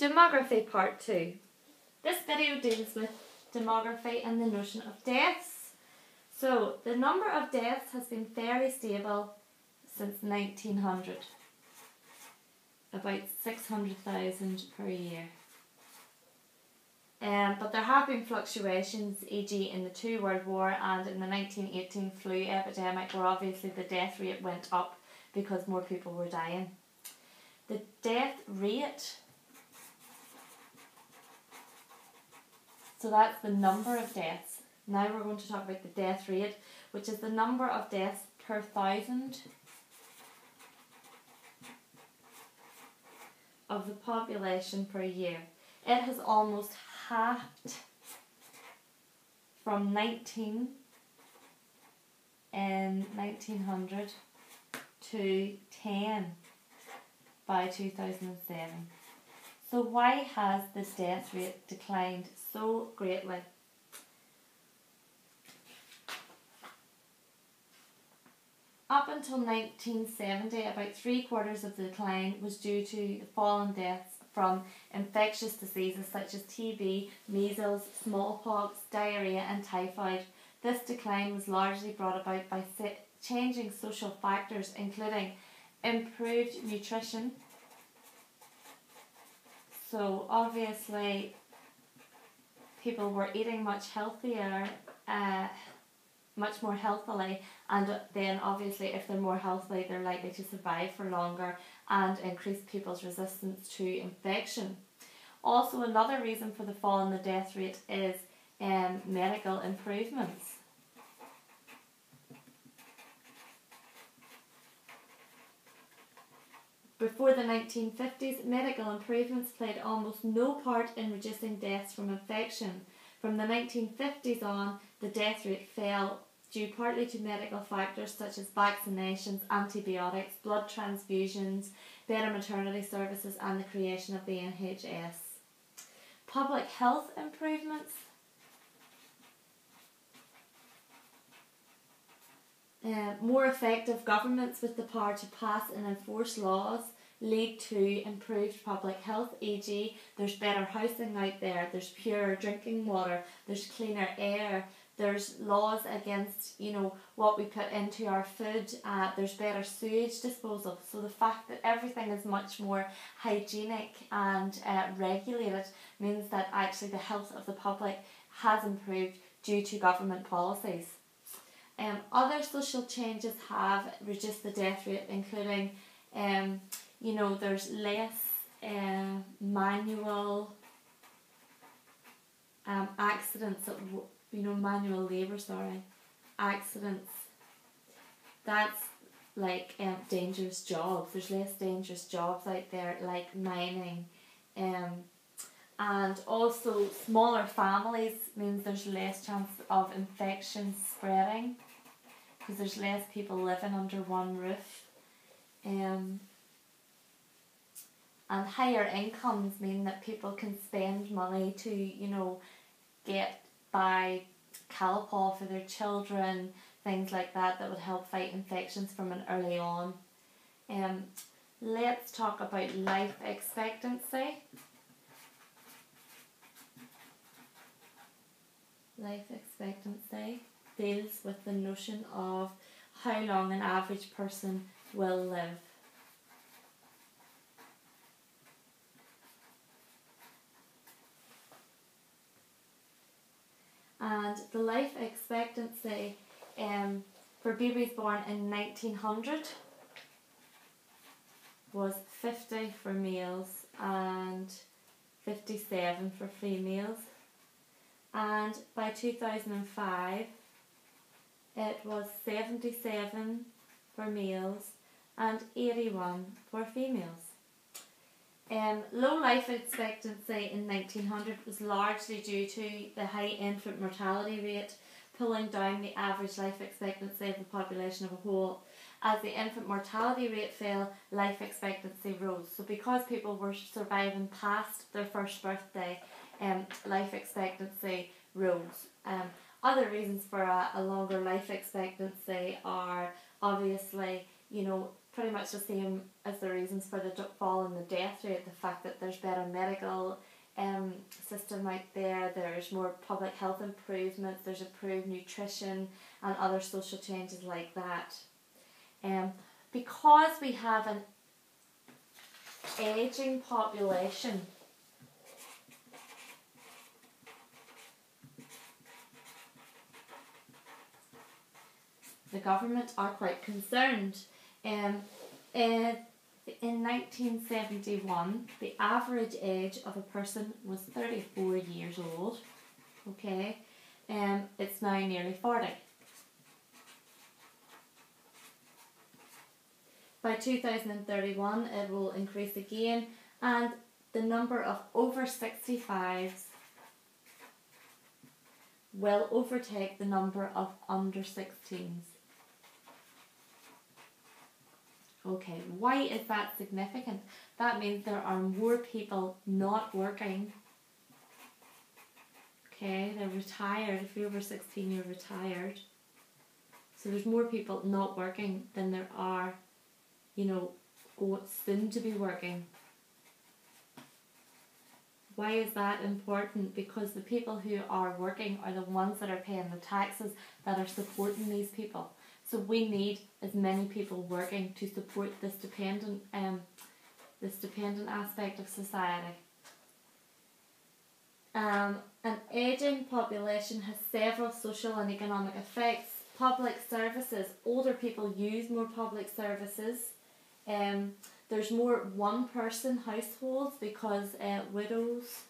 Demography Part 2. This video deals with demography and the notion of deaths. So, the number of deaths has been fairly stable since 1900. About 600,000 per year. But there have been fluctuations, e.g. in the Two World War and in the 1918 flu epidemic, where obviously the death rate went up because more people were dying. The death rate, so that's the number of deaths. Now we're going to talk about the death rate, which is the number of deaths per 1,000 of the population per year. It has almost halved from 1900 to 10 by 2007. So why has this death rate declined so greatly? Up until 1970, about 3/4 of the decline was due to the fall in deaths from infectious diseases such as TB, measles, smallpox, diarrhea and typhoid. This decline was largely brought about by changing social factors, including improved nutrition. So obviously people were eating much healthier, much more healthily, and then obviously if they're more healthy they're likely to survive for longer and increase people's resistance to infection. Also, another reason for the fall in the death rate is medical improvements. Before the 1950s, medical improvements played almost no part in reducing deaths from infection. From the 1950s on, the death rate fell due partly to medical factors such as vaccinations, antibiotics, blood transfusions, better maternity services and the creation of the NHS. Public health improvements. More effective governments with the power to pass and enforce laws lead to improved public health, e.g. there's better housing out there, there's purer drinking water, there's cleaner air, there's laws against, what we put into our food, there's better sewage disposal. So the fact that everything is much more hygienic and regulated means that actually the health of the public has improved due to government policies. Other social changes have reduced the death rate, including, there's less manual accidents, manual labour, accidents. That's like dangerous jobs. There's less dangerous jobs out there, like mining. And also smaller families means there's less chance of infection spreading because there's less people living under one roof. And higher incomes mean that people can spend money to, get by Calpol for their children, things like that would help fight infections from an early on. Let's talk about life expectancy. Life expectancy deals with the notion of how long an average person will live. And the life expectancy for babies born in 1900 was 50 for males and 57 for females. And by 2005 it was 77 for males and 81 for females. Low life expectancy in 1900 was largely due to the high infant mortality rate, pulling down the average life expectancy of the population of a whole. As the infant mortality rate fell, life expectancy rose. So because people were surviving past their first birthday, life expectancy rose. Other reasons for a longer life expectancy are obviously, pretty much the same as the reasons for the fall in the death rate. The fact that there's better medical system out there, there's more public health improvements, there's improved nutrition and other social changes like that. Because we have an ageing population, the government are quite concerned. In 1971, the average age of a person was 34 years old. Okay, it's now nearly 40. By 2031, it will increase again, and the number of over 65s will overtake the number of under 16s. Okay, why is that significant? That means there are more people not working. Okay, they're retired. If you're over 16, you're retired. So there's more people not working than there are, soon to be working. Why is that important? Because the people who are working are the ones that are paying the taxes that are supporting these people. So we need as many people working to support this dependent aspect of society. An ageing population has several social and economic effects. Public services. Older people use more public services. There's more one-person households because widows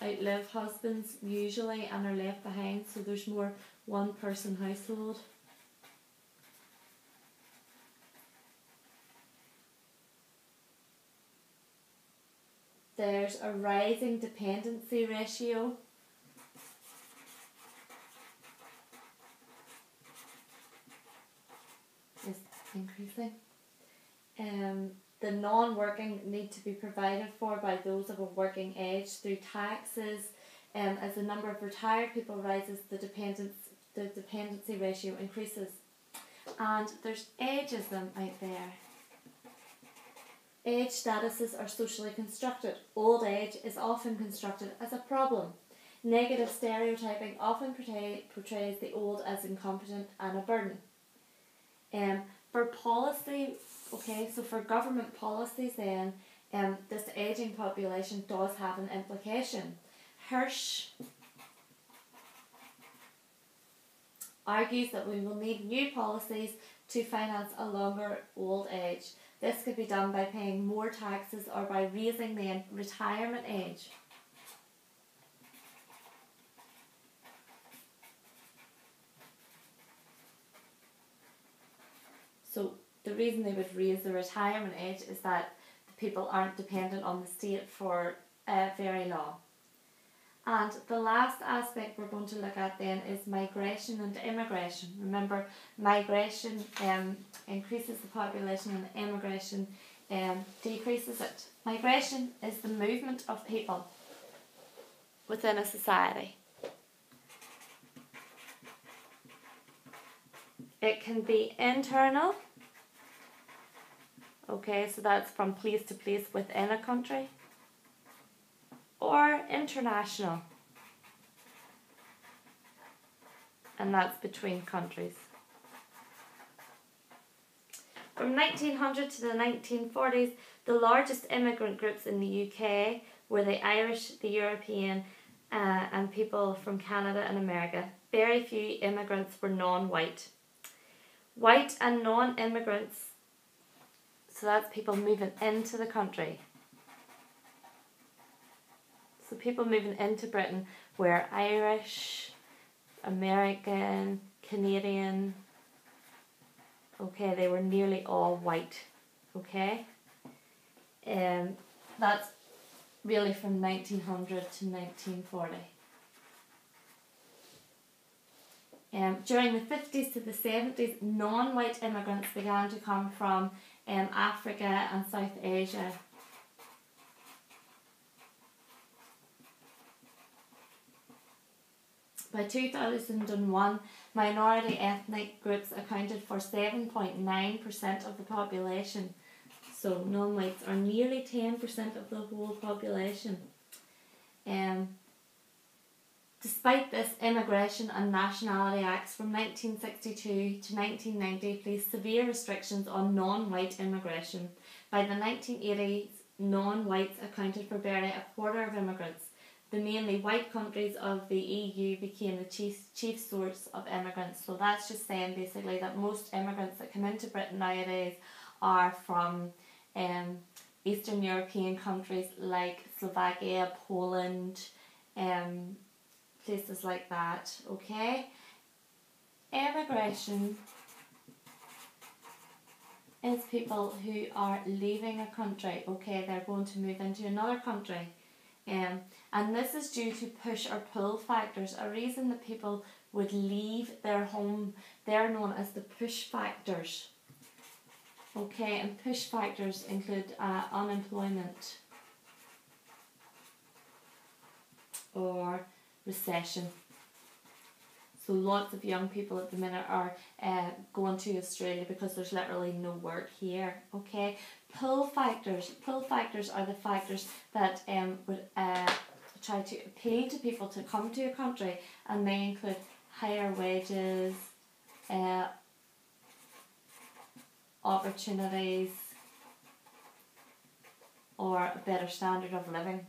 outlive husbands usually and are left behind, so there's more one-person household. There's a rising dependency ratio. Is increasing. The non-working need to be provided for by those of a working age through taxes. As the number of retired people rises, the dependency ratio increases. And there's ageism out there. Age statuses are socially constructed. Old age is often constructed as a problem. Negative stereotyping often portrays the old as incompetent and a burden. For policy, so for government policies then, this ageing population does have an implication. Hirsch argues that we will need new policies to finance a longer old age. This could be done by paying more taxes or by raising the retirement age. So the reason they would raise the retirement age is that the people aren't dependent on the state for very long. And the last aspect we're going to look at then is migration and immigration. Remember, migration increases the population and immigration decreases it. Migration is the movement of people within a society. It can be internal. Okay, so that's from place to place within a country. Or international. And that's between countries. From 1900 to the 1940s, the largest immigrant groups in the UK were the Irish, the European, and people from Canada and America. Very few immigrants were non-white. White and non-immigrants, so that's people moving into the country. So people moving into Britain were Irish, American, Canadian. Okay, they were nearly all white. Okay, that's really from 1900 to 1940. During the 50s to the 70s, non-white immigrants began to come from Africa and South Asia. By 2001, Minority ethnic groups accounted for 7.9% of the population. So non-whites are nearly 10% of the whole population. Despite this, Immigration and Nationality Acts from 1962 to 1990 placed severe restrictions on non-white immigration. By the 1980s, non-whites accounted for barely a quarter of immigrants. The mainly white countries of the EU became the chief source of immigrants. So that's just saying basically that most immigrants that come into Britain nowadays are from Eastern European countries like Slovakia, Poland, places like that, okay? Immigration is people who are leaving a country, okay? They're going to move into another country. And this is due to push or pull factors. A reason that people would leave their home, they're known as the push factors. Okay, and push factors include unemployment or recession. So lots of young people at the minute are going to Australia because there's literally no work here. Okay, pull factors are the factors that would try to appeal to people to come to a country, and they include higher wages, opportunities, or a better standard of living.